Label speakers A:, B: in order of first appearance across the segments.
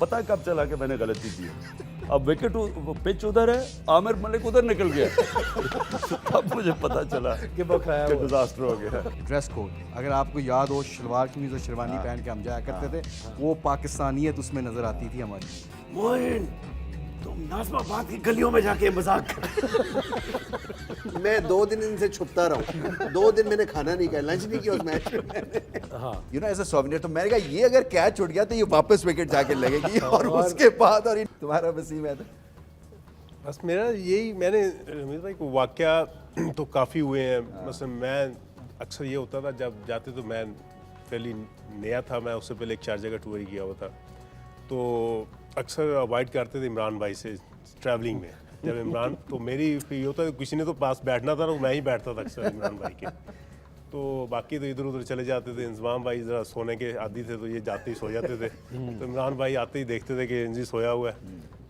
A: पता कब चला कि मैंने गलती की है। अब विकेट पिच उधर है, आमिर मलिक उधर निकल गया। तब मुझे पता चला कि डिजास्टर हो गया।
B: ड्रेस कोड अगर आपको याद हो, शलवार कमीज और शेरवानी पहन के हम जाया करते थे, वो पाकिस्तानियत उसमें नजर आती थी हमारी।
C: मोइन, तुम नाज़िमाबाद की गलियों में जाके मजाक कर। मैं 2 दिन इनसे छुपता रहा, 2 दिन मैंने खाना नहीं खाया, लंच नहीं किया उस मैच में।
D: You know as a souvenir, तो मैंने कहा ये अगर कैच छूट गया तो ये वापस विकेट जाके लगेगी। और उसके बाद और तुम्हारा वसीम है
E: बस मेरा यही, मैंने रमीज भाई को वाकया तो काफ़ी हुए हैं। मसलन मैं अक्सर ये होता था जब जाते तो मैं पहले नया था, मैं उससे पहले एक 4 जगह टूर ही किया हुआ था, तो अक्सर अवॉइड करते थे इमरान भाई से ट्रैवलिंग में। जब इमरान तो मेरी फिर ये होता है किसी ने तो पास बैठना था ना, मैं ही बैठता था अक्सर इमरान भाई के। तो बाकी तो इधर उधर चले जाते थे। इंजमाम भाई ज़रा सोने के आदी थे तो ये जाते ही सो जाते थे। तो इमरान भाई आते ही देखते थे कि इंजी सोया हुआ है,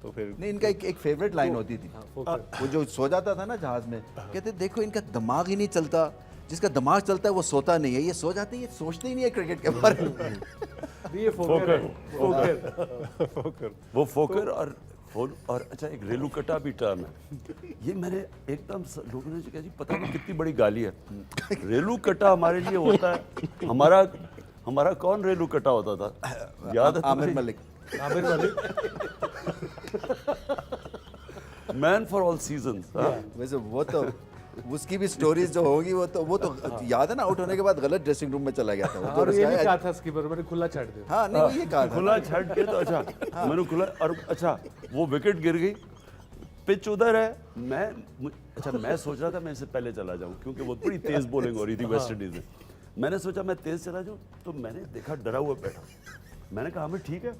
E: तो फिर
D: नहीं, इनका एक फेवरेट लाइन होती थी, वो जो सो जाता था ना जहाज में, कहते देखो इनका दिमाग ही नहीं चलता, जिसका दिमाग चलता है वो सोता नहीं है, ये सो जाते हैं, ये सोचते ही नहीं है क्रिकेट के बारे में।
A: ये फोकर वो फोकर और अच्छा एक रेलू कटा भी टर्म है। ये मैंने एकदम लोगों ने कहा जी पता नहीं कितनी बड़ी गाली है। रेलू कटा हमारे लिए होता है, हमारा कौन रेलू कटा होता था, याद है?
D: Aamir Malik.
A: Man for all seasons.
D: वैसे वो तो उसकी भी स्टोरीज जो होगी वो तो याद है ना, आउट होने के बाद गलत ड्रेसिंग रूम में चला गया था।
F: और ये भी कहा था स्कीपर मैंने खुला छाड़ दिया।
D: हाँ नहीं, वो ये कहा था
A: खुला छट के तो अच्छा मैंने खुला, और अच्छा वो विकेट गिर गई, पिच उधर है, मैं सोच रहा था मैं इससे पहले चला जाऊं क्योंकि वो बड़ी तेज बॉलिंग हो रही थी वेस्ट इंडीज में। मैंने सोचा मैं तेज चला जाऊं, तो मैंने देखा डरा हुआ बैठा। मैंने कहा हमें ठीक है।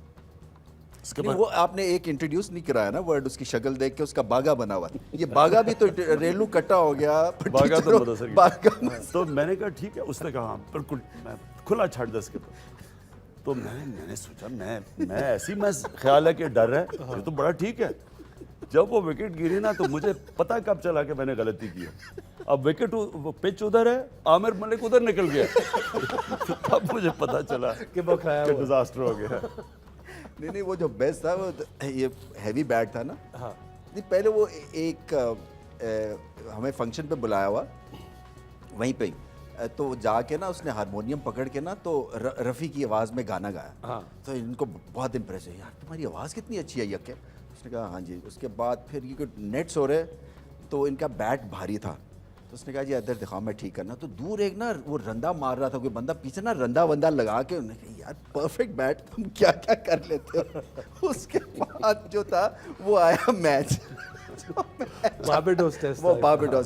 D: नहीं, वो आपने एक इंट्रोड्यूस नहीं कराया ना वर्ड, उसकी शक्ल देख के उसका बागा बना हुआ। ये बागा भी तो रेलू कट्टा हो गया,
A: बागा तो मुदस्सिर
D: बागा।
A: तो मैंने कहा ठीक है, उसने कहा हाँ बिल्कुल मैं खुला छाड़ दस के। तो मैंने सोचा मैं ऐसी मैं ख्याल है कि डर है, ये तो बड़ा ठीक है। जब वो विकेट गिरी ना तो मुझे पता कब चला कि मैंने गलती की है। अब विकेट पिच उधर है, आमिर मलिक उधर निकल गया। तब मुझे पता चला कि डिजास्टर हो गया।
D: नहीं, वो जो बेस्ट था वो ये हैवी बैट था ना। हाँ। नहीं, पहले वो एक हमें फंक्शन पे बुलाया हुआ, वहीं पे ही तो जाके ना उसने हारमोनियम पकड़ के ना तो रफ़ी की आवाज़ में गाना गाया। हाँ। तो इनको बहुत इम्प्रेस है, यार तुम्हारी आवाज़ कितनी अच्छी है यक्के। उसने कहा हाँ जी। उसके बाद फिर ये नेट्स हो रहे तो इनका बैट भारी था, तो उसने कहा जी इधर दिखाओ मैं ठीक करना। तो दूर एक ना वो रंदा मार रहा था कोई बंदा, पीछे ना रंदा वंदा लगा के, उन्होंने कहा यार परफेक्ट बैट, तुम क्या क्या कर लेते हो। उसके बाद जो था वो आया मैच,
F: बारबाडोस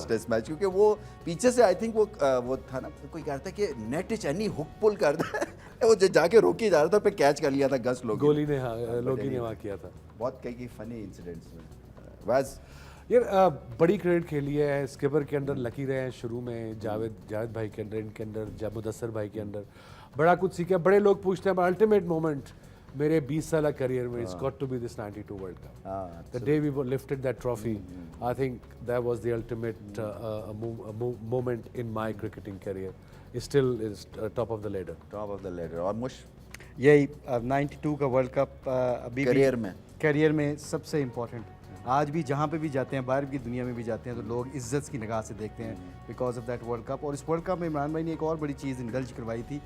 D: टेस्ट मैच, क्योंकि वो पीछे से आई थिंक वो था ना, कोई कह रहा था कि नेट इच एनी हुक पुल कर दे, वो जो जाके रोके जा रहा था, पे कैच कर लिया था गस लोगी
F: गोली ने, हाँ लोगी ने वहाँ किया था।
D: बहुत कई फनी इंसिडेंट्स बस।
F: यार बड़ी क्रिकेट खेली है, स्किपर के अंदर लकी रहे हैं शुरू में, जावेद भाई के अंदर, इनके अंदर मुदस्सिर भाई के अंदर बड़ा कुछ सीखा। बड़े लोग पूछते हैं अल्टीमेट मोमेंट मेरे 20 साल करियर में, it's got to be this 92 world cup, the day we lifted that trophy. I think that was the ultimate moment in my cricketing career, still is top of the ladder.
D: और मुश
B: यही 92 का world cup अभी career में सबसे important. आज भी जहाँ पे भी जाते हैं, बाहर की दुनिया में भी जाते हैं, तो लोग इज्जत की निगाह से देखते हैं because of that world cup. और इस वर्ल्ड कप में इमरान भाई ने एक और बड़ी चीज़ इंडल्ज करवाई थी,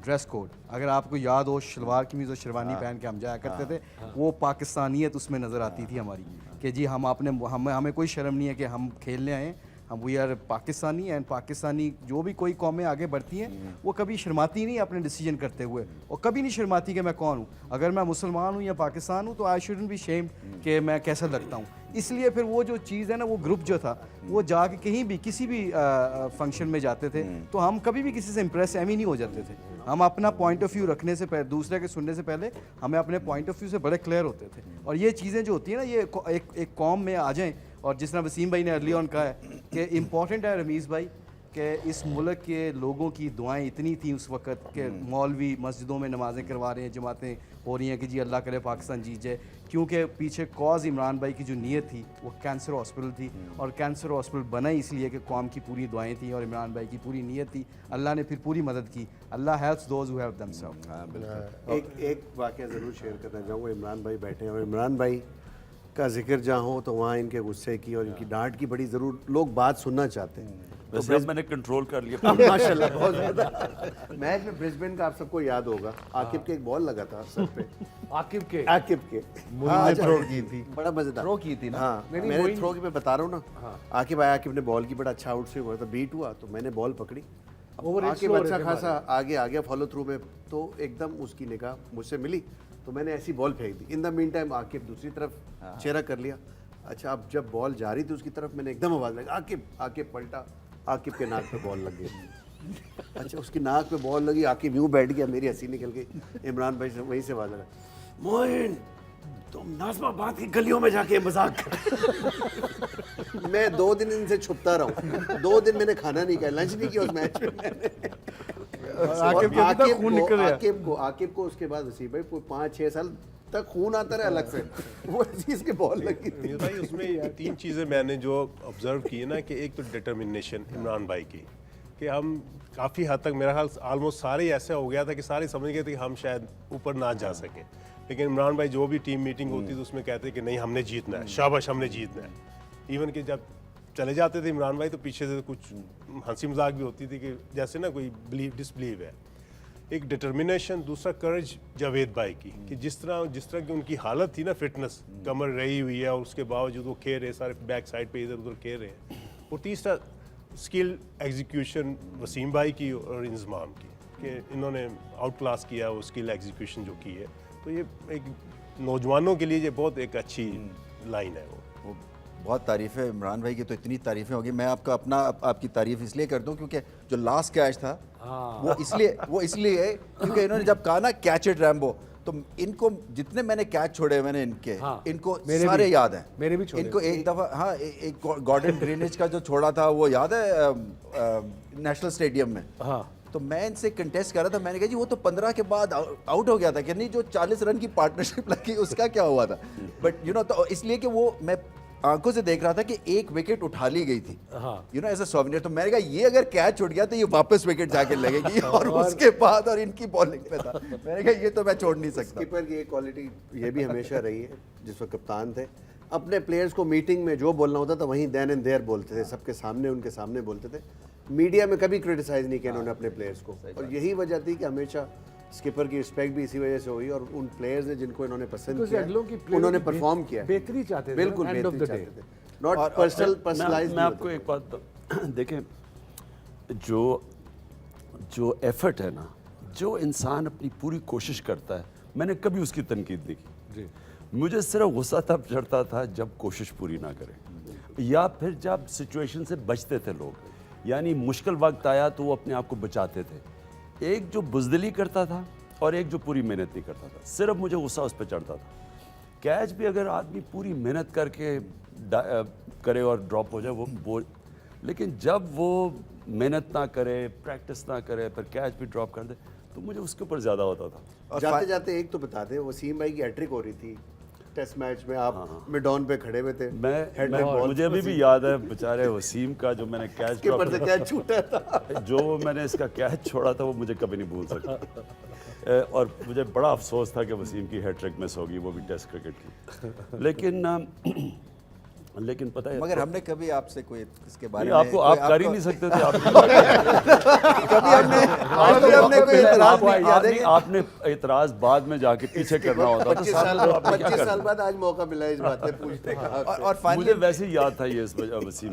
B: ड्रेस कोड। अगर आपको याद हो, शलवार कमीज और शेरवानी पहन के हम जाया करते थे, वो पाकिस्तानियत उसमें नज़र आती थी हमारी, कि जी हम हमें कोई शर्म नहीं है कि हम खेलने आए, हम we are Pakistani. And Pakistani जो भी कोई कौमें आगे बढ़ती हैं वो कभी शर्माती नहीं अपने डिसीजन करते हुए, और कभी नहीं शर्माती कि मैं कौन हूँ। अगर मैं मुसलमान हूँ या पाकिस्तान हूँ तो आई शुडंट बी शेम्ड कि मैं कैसा लगता हूँ। इसलिए फिर वो जो चीज़ है ना, वो ग्रुप जो था, वो जाके कहीं भी किसी भी फंक्शन में जाते थे तो हम कभी भी किसी से इम्प्रेस एम ही नहीं हो जाते थे। हम अपना पॉइंट ऑफ व्यू रखने से पहले, दूसरे के सुनने से पहले हमें अपने पॉइंट ऑफ व्यू से बड़े क्लियर होते थे। और ये चीज़ें जो होती हैं ना, ये एक कौम में आ जाएँ। और जिस तरह वसीम भाई ने अर्ली ऑन कहा है कि इम्पॉर्टेंट है रमीज़ भाई कि इस मुल्क के लोगों की दुआएं इतनी थी उस वक़्त के मौलवी मस्जिदों में नमाज़ें करवा रहे हैं, जमातें हो रही हैं कि जी अल्लाह करे पाकिस्तान जीत जाए, क्योंकि पीछे कॉज इमरान भाई की जो नीयत थी वो कैंसर हॉस्पिटल थी, और कैंसर हॉस्पिटल बना ही इसलिए कि कौम की पूरी दुआएं थी और इमरान भाई की पूरी नीयत थी। अल्लाह ने फिर पूरी मदद की। Allah helps those who help themselves.
C: एक वाक़या ज़रूर शेयर करना चाहूँगा। इमरान भाई बैठे हैं और इमरान भाई का जिक्र जहाँ हो तो वहाँ इनके गुस्से की और इनकी डांट की बड़ी ज़रूर लोग बात सुनना चाहते हैं।
A: वैसे अब मैंने कंट्रोल कर लिया।
C: माशाल्लाह बहुत ज़्यादा। मैच में ब्रिस्बेन का आप सबको याद होगा, आकिब के एक बॉल लगा था सर पे,
F: आकिब के
C: आकिब के
B: ने थ्रो की थी,
C: बड़ा मजेदार
B: थ्रो की थी ना।
C: हाँ, मैंने थ्रो की मैं बता रहा हूँ ना। आकिब आया, आकिब ने बॉल की, बड़ा अच्छा आउट स्विंग हुआ था, बीट हुआ तो मैंने बॉल पकड़ी। आकिब अच्छा खासा आगे आ गया फॉलो थ्रू में, तो एकदम उसकी निगाह मुझसे मिली तो मैंने ऐसी बॉल फेंक दी। In the meantime Aqib दूसरी तरफ चेहरा कर लिया। अच्छा, अब जब बॉल जा रही थी उसकी तरफ, मैंने एकदम आवाज़ लगी आकिब, आकिब पलटा, आकिब के नाक पे बॉल लग गई। अच्छा, उसकी नाक पे बॉल लगी, आकिब यूँ बैठ गया, मेरी हंसी निकल गई। इमरान भाई से वहीं से आवाज़ लगा, मोइन तुम नाज़िमाबाद की गलियों में जाके मजाक कर। मैं 2 दिन इनसे छुपता रहा हूँ। 2 दिन मैंने खाना नहीं खाया, लंच नहीं किया उस मैच में मैंने। आकिब को उसके बाद वसीम भाई 5-6 साल तक खून आता रहा अलग से, वो चीज़ के बॉल लगी थी।
E: भाई उसमें 3 चीज़ें मैंने जो ऑब्जर्व की है ना, कि एक तो डिटर्मिनेशन इमरान भाई की, कि हम काफ़ी हद तक मेरा ख्याल ऑलमोस्ट सारे ही ऐसा हो गया था कि सारे समझ गए थे कि हम शायद ऊपर ना जा सकें, लेकिन इमरान भाई जो भी टीम मीटिंग होती तो उसमें कहते कि नहीं हमने जीतना है, शाबाश हमने जीतना है। इवन कि जब चले जाते थे इमरान भाई तो पीछे से कुछ हंसी मजाक भी होती थी कि जैसे ना कोई डिसबिलीव है। एक डिटर्मिनेशन, दूसरा करेज जावेद भाई की, कि जिस तरह की उनकी हालत थी ना, फिटनेस कमर रही हुई है और उसके बावजूद वो खेल रहे, सारे बैक साइड पे इधर उधर खेल रहे हैं। और तीसरा स्किल एग्जीक्यूशन वसीम भाई की और इंजमाम की, कि इन्होंने आउट क्लास किया वो स्किल एग्जीक्यूशन जो की है। तो ये एक नौजवानों के लिए ये बहुत एक अच्छी लाइन है। वो
D: बहुत तारीफ़ है इमरान भाई की, तो इतनी तारीफ़ें होगी। मैं आपकी तारीफ़ इसलिए करता हूँ क्योंकि जो लास्ट कैच था वो इसलिए है क्योंकि इन्होंने जब कहा ना कैच इट रैम्बो, तो इनको जितने मैंने कैच छोड़े मैंने इनको सारे याद हैं।
F: मेरे भी छोड़े।
D: इनको एक दफ़ा हाँ एक गॉर्डन ग्रीनिच का जो छोड़ा था वो याद है नेशनल स्टेडियम में।
F: हाँ,
D: तो मैं इनसे कंटेस्ट कर रहा था, मैंने कहा जी वो तो 15 के बाद आउट हो गया था कि नहीं, जो 40 रन की पार्टनरशिप लगी उसका क्या हुआ था। बट तो इसलिए कि वो मैं आंखों से देख रहा था कि एक विकेट उठा ली गई थी एज अ सोवेनियर। तो मैंने कहा ये अगर कैच छूट गया तो ये वापस विकेट जाके लगेगी और उसके बाद और इनकी बॉलिंग पे था। मैंने कहा ये तो मैं छोड़ नहीं सकता।
C: कीपर की एक क्वालिटी ये भी हमेशा रही है, जिस वक्त कप्तान थे, अपने प्लेयर्स को मीटिंग में जो बोलना होता था वहीं देन एंड देयर बोलते थे, सबके सामने उनके सामने बोलते थे। मीडिया में कभी क्रिटिसाइज नहीं किया उन्होंने अपने प्लेयर्स को, और यही वजह थी कि हमेशा स्किपर की रिस्पेक्ट भी इसी वजह से हुई, और उन प्लेयर्स ने जिनको इन्होंने पसंद किया उन्होंने परफॉर्म किया,
F: बेहतरी चाहते थे,
C: बिल्कुल
F: end of
C: बेहतरी
F: the day।
C: चाहते थे, नॉट पर्सनलाइज्ड।
A: मैं आपको एक बात देखें, जो एफर्ट है ना, जो इंसान अपनी पूरी कोशिश करता है, मैंने कभी उसकी तनकीद नहीं की। मुझे सिर्फ गुस्सा तब चढ़ता था जब कोशिश पूरी ना करें, या फिर जब सिचुएशन से बचते थे लोग, यानी मुश्किल वक्त आया तो वो अपने आप को बचाते थे। एक जो बुज़दिली करता था और एक जो पूरी मेहनत नहीं करता था, सिर्फ मुझे गुस्सा उस पर चढ़ता था। कैच भी अगर आदमी पूरी मेहनत करके करे और ड्रॉप हो जाए वो लेकिन जब वो मेहनत ना करे, प्रैक्टिस ना करे, फिर कैच भी ड्रॉप कर दे, तो मुझे उसके ऊपर ज़्यादा होता था।
C: जाते जाते एक तो बता दें, वसीम भाई की हैट्रिक हो रही थी टेस्ट मैच में, आप मिडॉन पे खड़े हुए थे,
A: मुझे अभी भी याद है बेचारे वसीम का जो मैंने कैच
C: कैच छूटा था,
A: जो मैंने इसका कैच छोड़ा था वो मुझे कभी नहीं भूल सकता। और मुझे बड़ा अफसोस था कि वसीम की हैट्रिक मिस होगी, वो भी टेस्ट क्रिकेट की। लेकिन पता है,
D: मगर हमने कभी आपसे कोई इसके बारे में
A: आप कर ही नहीं सकते थे।
D: कभी हमने कोई इतराज नहीं किया।
A: आपने इतराज बाद में जाके पीछे करना होता था।
C: 25 साल बाद आज मौका मिला इस बात पे पूछने का।
D: और
A: मुझे वैसे ही याद था ये इस वसीम